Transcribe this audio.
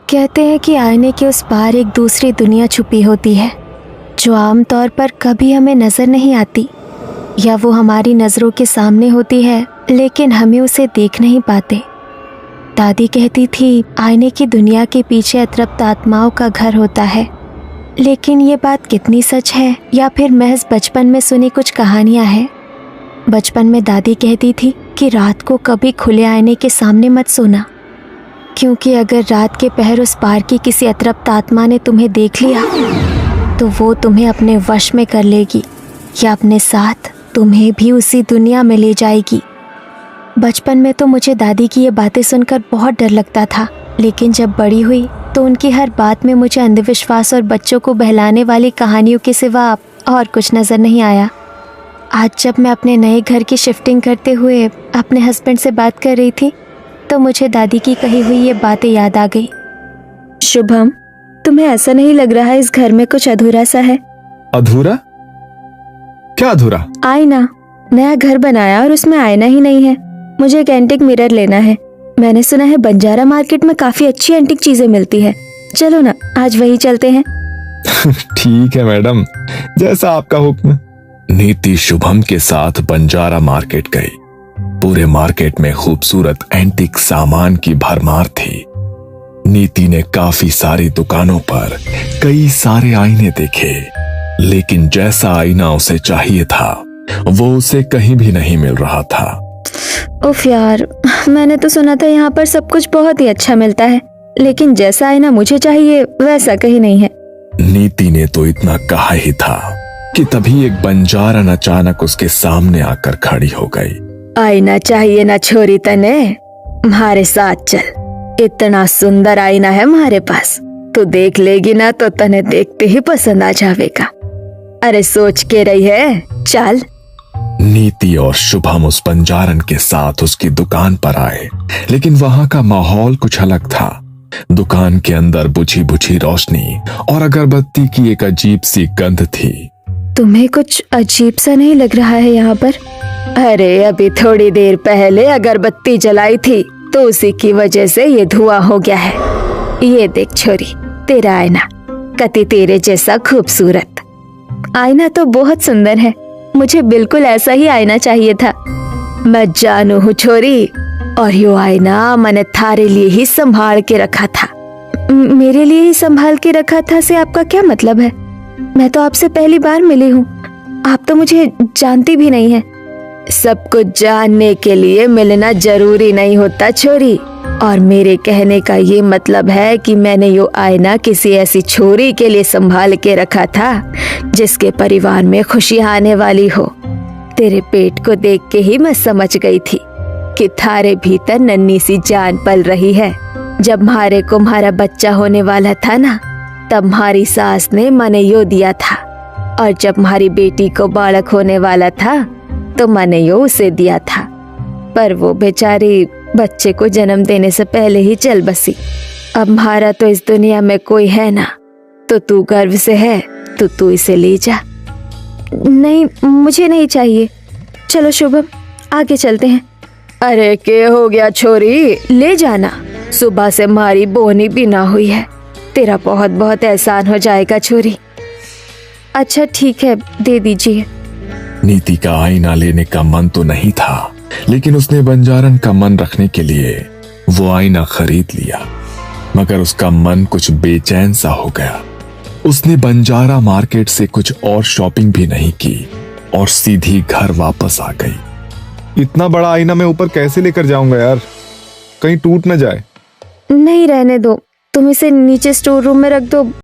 कहते हैं कि आईने के उस पार एक दूसरी दुनिया छुपी होती है जो आमतौर पर कभी हमें नज़र नहीं आती, या वो हमारी नज़रों के सामने होती है लेकिन हमें उसे देख नहीं पाते। दादी कहती थी आईने की दुनिया के पीछे अतृप्त आत्माओं का घर होता है, लेकिन ये बात कितनी सच है या फिर महज बचपन में सुनी कुछ कहानियाँ हैं। बचपन में दादी कहती थी कि रात को कभी खुले आईने के सामने मत सोना, क्योंकि अगर रात के पहर उस पार की किसी अतृप्त आत्मा ने तुम्हें देख लिया तो वो तुम्हें अपने वश में कर लेगी या अपने साथ तुम्हें भी उसी दुनिया में ले जाएगी। बचपन में तो मुझे दादी की ये बातें सुनकर बहुत डर लगता था, लेकिन जब बड़ी हुई तो उनकी हर बात में मुझे अंधविश्वास और बच्चों को बहलाने वाली कहानियों के सिवा और कुछ नज़र नहीं आया। आज जब मैं अपने नए घर की शिफ्टिंग करते हुए अपने हस्बैंड से बात कर रही थी तो मुझे दादी की कही हुई ये बातें याद आ गई। शुभम, तुम्हें ऐसा नहीं लग रहा है इस घर में कुछ अधूरा सा है? अधूरा? क्या अधूरा? आईना। नया घर बनाया और उसमें आईना ही नहीं है। मुझे एक एंटिक मिरर लेना है। मैंने सुना है बंजारा मार्केट में काफी अच्छी एंटिक चीजें मिलती है। चलो ना, आज वही चलते हैं। ठीक है मैडम, जैसा आपका हुक्म। नीति शुभम के साथ बंजारा मार्केट गई। पूरे मार्केट में खूबसूरत एंटिक सामान की भरमार थी। नीति ने काफी सारी दुकानों पर कई सारे आईने देखे, लेकिन जैसा आईना उसे चाहिए था वो उसे कहीं भी नहीं मिल रहा था। उफ यार, मैंने तो सुना था यहाँ पर सब कुछ बहुत ही अच्छा मिलता है, लेकिन जैसा आईना मुझे चाहिए वैसा कहीं नहीं है। नीति ने तो इतना कहा ही था कि तभी एक बंजारन अचानक उसके सामने आकर खड़ी हो गई। आईना चाहिए ना छोरी तने? हमारे साथ चल, इतना सुंदर आईना है हमारे पास। तू देख लेगी ना तो तने देखते ही पसंद आ जाएगा। अरे सोच के रही है, चल। नीति और शुभम उस बंजारन के साथ उसकी दुकान पर आए, लेकिन वहां का माहौल कुछ अलग था। दुकान के अंदर बुझी बुझी रोशनी और अगरबत्ती की एक अजीब सी गंध थी। तुम्हें कुछ अजीब सा नहीं लग रहा है यहाँ पर? अरे अभी थोड़ी देर पहले अगरबत्ती जलाई थी तो उसी की वजह से ये धुआं हो गया है। ये देख छोरी, तेरा आईना कति तेरे जैसा खूबसूरत। आईना तो बहुत सुंदर है, मुझे बिल्कुल ऐसा ही आईना चाहिए था। मैं जानू हूँ छोरी, और यो आईना मैंने थारे लिए ही संभाल के रखा था। मेरे लिए ही संभाल के रखा था से आपका क्या मतलब है? मैं तो आपसे पहली बार मिली हूँ, आप तो मुझे जानती भी नहीं है। सब कुछ जानने के लिए मिलना जरूरी नहीं होता छोरी, और मेरे कहने का ये मतलब है कि मैंने यो आईना किसी ऐसी छोरी के लिए संभाल के रखा था जिसके परिवार में खुशी आने वाली हो। तेरे पेट को देख के ही मैं समझ गई थी कि थारे भीतर नन्ही सी जान पल रही है। जब म्हारे को म्हारा बच्चा होने वाला था ना, तब म्हारी सास ने मने यो दिया था, और जब म्हारी बेटी को बालक होने वाला था तो मैंने यो उसे दिया था। पर वो बेचारी बच्चे को जन्म देने से पहले ही चल बसी। अब म्हारा तो इस दुनिया में कोई है ना, तो तू गर्व से है तो तू इसे ले जा। नहीं, मुझे नहीं चाहिए। चलो शुभम, आगे चलते हैं। अरे के हो गया छोरी, ले जाना। सुबह से हमारी बोनी भी ना हुई है, तेरा बहुत बहुत एहसान हो जाएगा छोरी। अच्छा ठीक है, दे दीजिए। नीति का आईना लेने का मन तो नहीं था, लेकिन उसने बंजारन का मन रखने के लिए वो आईना खरीद लिया। मगर उसका मन कुछ बेचैन सा हो गया। उसने बंजारा मार्केट से कुछ और शॉपिंग भी नहीं की और सीधी घर वापस आ गई। इतना बड़ा आईना मैं ऊपर कैसे लेकर जाऊंगा यार, कहीं टूट न जाए। नहीं रहने दो, तुम इसे नीचे स्टोर रूम में रख दो,